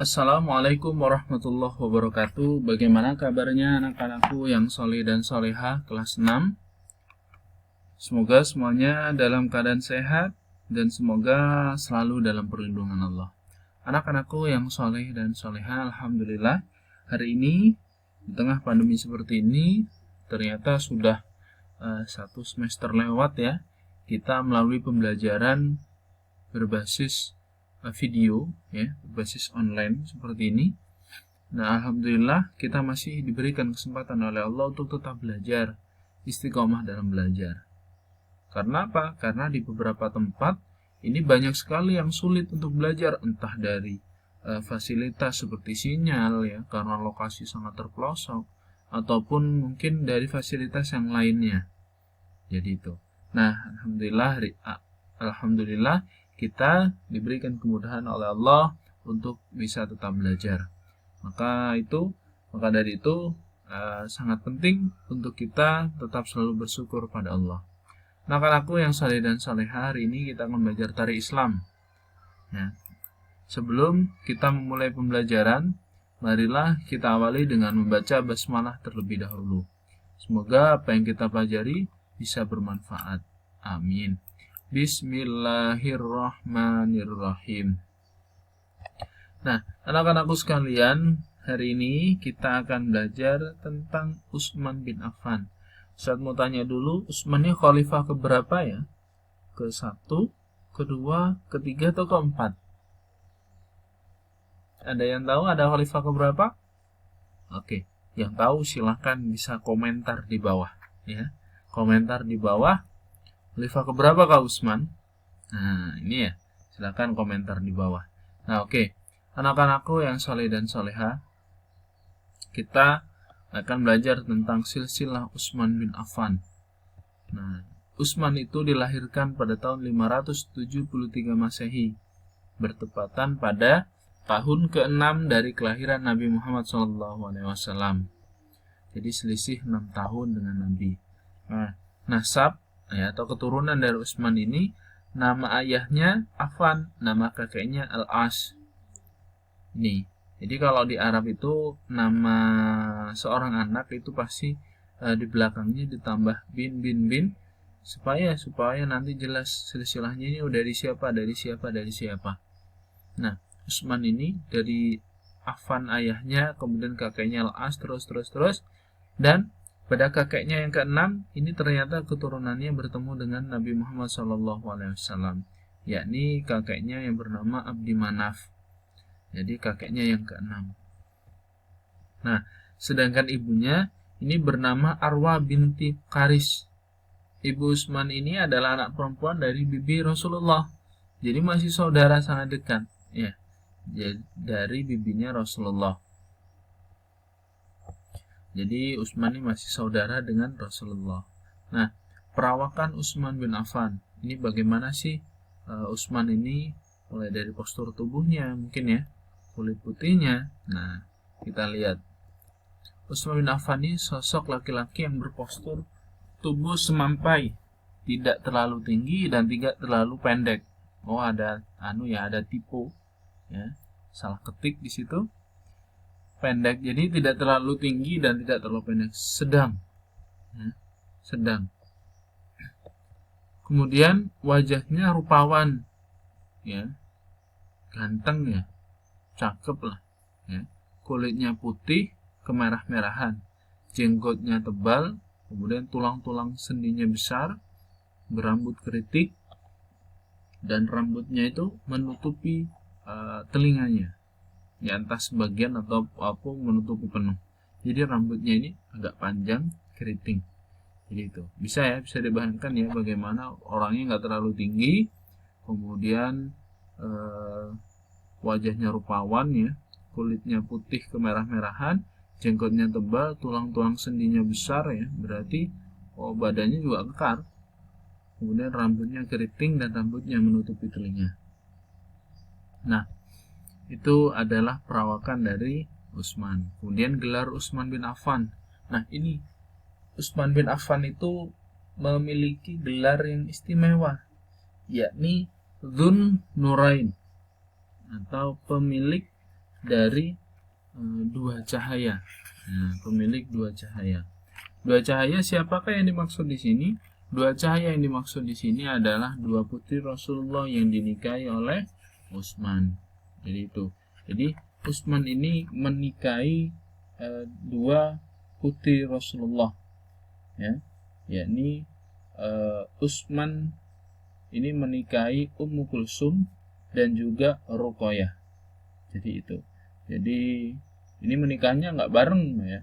Assalamualaikum warahmatullahi wabarakatuh. Bagaimana kabarnya anak-anakku yang soleh dan soleha kelas 6? Semoga semuanya dalam keadaan sehat dan semoga selalu dalam perlindungan Allah. Anak-anakku yang soleh dan soleha, alhamdulillah hari ini di tengah pandemi seperti ini ternyata sudah satu semester lewat ya. Kita melalui pembelajaran berbasis video ya, berbasis online seperti ini. Nah, alhamdulillah kita masih diberikan kesempatan oleh Allah untuk tetap belajar, istiqomah dalam belajar. Karena apa? Karena di beberapa tempat ini banyak sekali yang sulit untuk belajar, entah dari fasilitas seperti sinyal ya, karena lokasi sangat terpelosok, ataupun mungkin dari fasilitas yang lainnya. Jadi itu. Nah, alhamdulillah kita diberikan kemudahan oleh Allah untuk bisa tetap belajar. Maka dari itu sangat penting untuk kita tetap selalu bersyukur pada Allah. Anak-anakku yang saleh dan saleha, hari ini kita akan belajar tari Islam. Nah, sebelum kita memulai pembelajaran, marilah kita awali dengan membaca basmalah terlebih dahulu. Semoga apa yang kita pelajari bisa bermanfaat. Amin. Bismillahirrahmanirrahim. Nah, anak-anakku sekalian, hari ini kita akan belajar tentang Utsman bin Affan. Saya mau tanya dulu, Utsman ini khalifah keberapa ya? Ke-1, kedua, ketiga, atau keempat? Ada yang tahu ada khalifah keberapa? Oke, yang tahu silahkan bisa komentar di bawah ya. Komentar di bawah, khalifah keberapa Kak Utsman? Nah, ini ya. Silahkan komentar di bawah. Nah, oke. Anak-anakku yang soleh dan soleha, kita akan belajar tentang silsilah Utsman bin Affan. Nah, Utsman itu dilahirkan pada tahun 573 Masehi, bertepatan pada tahun ke-6 dari kelahiran Nabi Muhammad SAW. Jadi selisih 6 tahun dengan Nabi. Nah, nasab ya, atau keturunan dari Utsman ini, nama ayahnya Affan, nama kakeknya Al-As. Ini. Jadi kalau di Arab itu nama seorang anak itu pasti di belakangnya ditambah bin supaya nanti jelas silsilahnya ini dari siapa. Nah, Utsman ini dari Affan ayahnya, kemudian kakeknya Al-As, terus dan pada kakeknya yang ke-6 ini ternyata keturunannya bertemu dengan Nabi Muhammad SAW, yakni kakeknya yang bernama Abdi Manaf. Jadi kakeknya yang ke-6. Nah, sedangkan ibunya ini bernama Arwa binti Qaris. Ibu Utsman ini adalah anak perempuan dari bibi Rasulullah. Jadi masih saudara sangat dekat ya. Dari bibinya Rasulullah. Jadi Utsman ini masih saudara dengan Rasulullah. Nah, perawakan Utsman bin Affan ini bagaimana sih? Utsman ini mulai dari postur tubuhnya mungkin ya, kulit putihnya. Nah, kita lihat Utsman bin Affan ini sosok laki-laki yang berpostur tubuh semampai, tidak terlalu tinggi dan tidak terlalu pendek. Oh, ada ada tipe ya, salah ketik di situ. Pendek, jadi tidak terlalu tinggi dan tidak terlalu pendek, sedang ya, sedang. Kemudian wajahnya rupawan ya, ganteng ya, cakep lah ya. Kulitnya putih kemerah-merahan, jenggotnya tebal, kemudian tulang-tulang sendinya besar, berambut keriting, dan rambutnya itu menutupi telinganya ya, entah sebagian atau menutupi penuh. Jadi rambutnya ini agak panjang, keriting. Jadi itu bisa dibayangkan ya bagaimana orangnya nggak terlalu tinggi, kemudian wajahnya rupawan ya, kulitnya putih kemerah-merahan, jenggotnya tebal, tulang-tulang sendinya besar ya, berarti badannya juga kekar. Kemudian rambutnya keriting dan rambutnya menutupi telinga. Nah, itu adalah perawakan dari Utsman. Kemudian gelar Utsman bin Affan. Nah, ini Utsman bin Affan itu memiliki gelar yang istimewa, yakni Dzun Nurain, atau pemilik dari dua cahaya. Nah, pemilik dua cahaya. Dua cahaya siapakah yang dimaksud di sini? Dua cahaya yang dimaksud di sini adalah dua putri Rasulullah yang dinikahi oleh Utsman. Jadi itu. Jadi Utsman ini menikahi dua putri Rasulullah, ya, yakni Utsman ini menikahi Ummu Kulsum dan juga Ruqayyah. Jadi itu. Jadi ini menikahnya nggak bareng ya,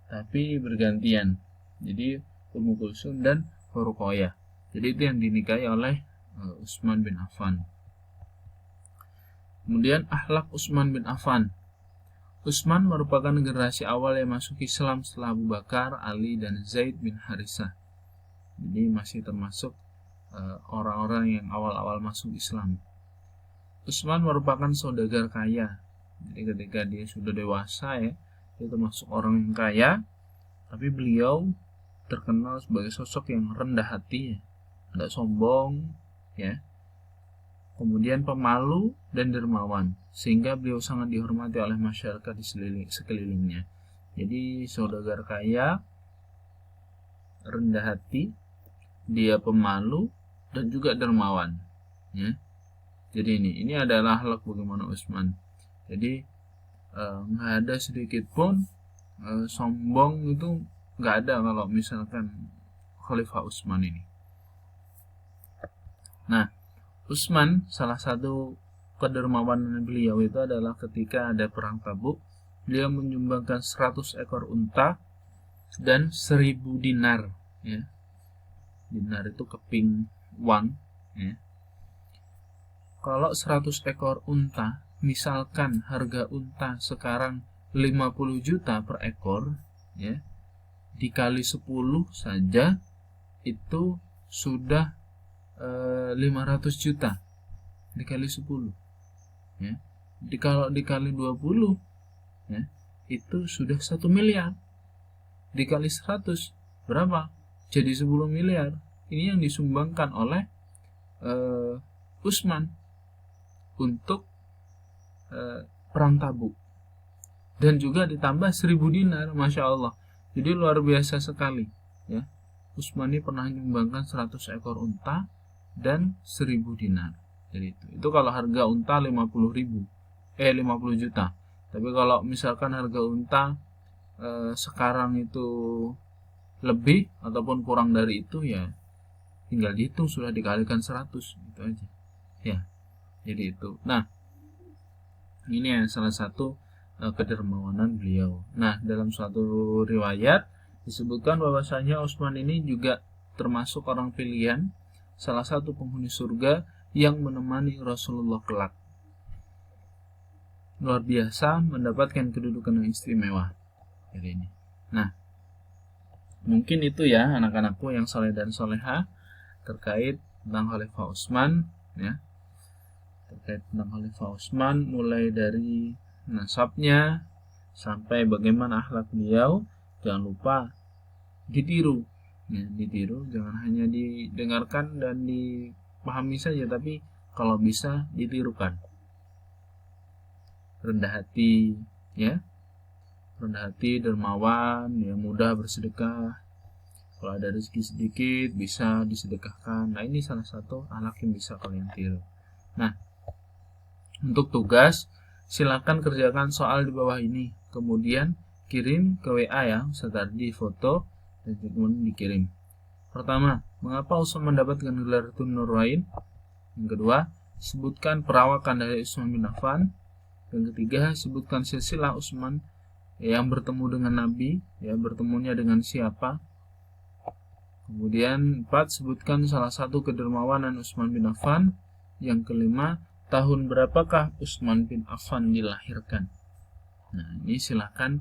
tapi bergantian. Jadi Ummu Kulsum dan Ruqayyah. Jadi itu yang dinikahi oleh Utsman bin Affan. Kemudian akhlak Utsman bin Affan. Utsman merupakan generasi awal yang masuk Islam setelah Abu Bakar, Ali, dan Zaid bin Harithah. Jadi masih termasuk orang-orang yang awal-awal masuk Islam. Utsman merupakan saudagar kaya. Jadi ketika dia sudah dewasa ya, dia termasuk orang yang kaya, tapi beliau terkenal sebagai sosok yang rendah hati, tidak sombong, ya. Kemudian pemalu dan dermawan, sehingga beliau sangat dihormati oleh masyarakat di sekelilingnya. Jadi saudagar kaya, rendah hati, dia pemalu dan juga dermawan, ya. Jadi ini adalah akhlak bagaimana Utsman. Jadi nggak ada sedikit pun sombong, itu nggak ada kalau misalkan Khalifah Utsman ini. Nah, Utsman, salah satu kedermawanan beliau itu adalah ketika ada perang Tabuk, beliau menyumbangkan 100 ekor unta dan 1000 dinar, ya. Dinar itu keping uang, ya. Kalau 100 ekor unta, misalkan harga unta sekarang 50 juta per ekor, ya, dikali 10 saja itu sudah 500 juta dikali 10, ya. Kalau dikali 20, ya, itu sudah 1 miliar. Dikali 100 berapa? Jadi 10 miliar. Ini yang disumbangkan oleh Utsman untuk perang Tabuk. Dan juga ditambah 1000 dinar, Masya Allah. Jadi luar biasa sekali, ya. Utsman ini pernah menyumbangkan 100 ekor unta dan 1000 dinar. Jadi itu kalau harga unta 50 juta. Tapi kalau misalkan harga unta sekarang itu lebih ataupun kurang dari itu, ya tinggal dihitung, sudah dikalikan 100, itu aja, ya. Jadi itu. Nah, ini yang salah satu kedermawanan beliau. Nah, dalam suatu riwayat disebutkan bahwasanya Utsman ini juga termasuk orang pilihan, salah satu penghuni surga yang menemani Rasulullah kelak. Luar biasa, mendapatkan kedudukan yang istimewa. Jadi ini. Nah, mungkin itu ya anak-anakku yang soleh dan soleha terkait tentang Khalifah Utsman, ya. Terkait tentang Khalifah Utsman, mulai dari nasabnya sampai bagaimana akhlak beliau. Jangan lupa ditiru, ya, ditiru, jangan hanya didengarkan dan dipahami saja, tapi kalau bisa ditirukan. Rendah hati, ya, rendah hati, dermawan, ya, mudah bersedekah. Kalau ada rezeki sedikit bisa disedekahkan. Nah, ini salah satu akhlak yang bisa kalian tiru. Nah, untuk tugas silakan kerjakan soal di bawah ini, kemudian kirim ke WA ya, Ustadz foto dan kemudian dikirim. Pertama, mengapa Utsman mendapatkan gelar Dzun-Nurain? Yang kedua, sebutkan perawakan dari Utsman bin Affan. Yang ketiga, sebutkan silsilah Utsman yang bertemu dengan Nabi, ya, bertemunya dengan siapa. Kemudian 4, sebutkan salah satu kedermawanan Utsman bin Affan. Yang kelima, tahun berapakah Utsman bin Affan dilahirkan? Nah, ini silahkan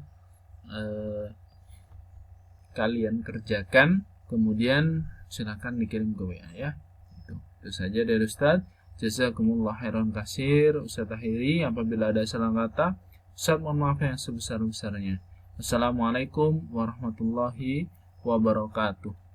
kalian kerjakan, kemudian silahkan dikirim ke WA ya. Itu saja dari Ustadz. Jazakumullah khairan katsir. Ustadz akhiri, apabila ada salah kata, Ustadz mohon maaf yang sebesar-besarnya. Assalamualaikum warahmatullahi wabarakatuh.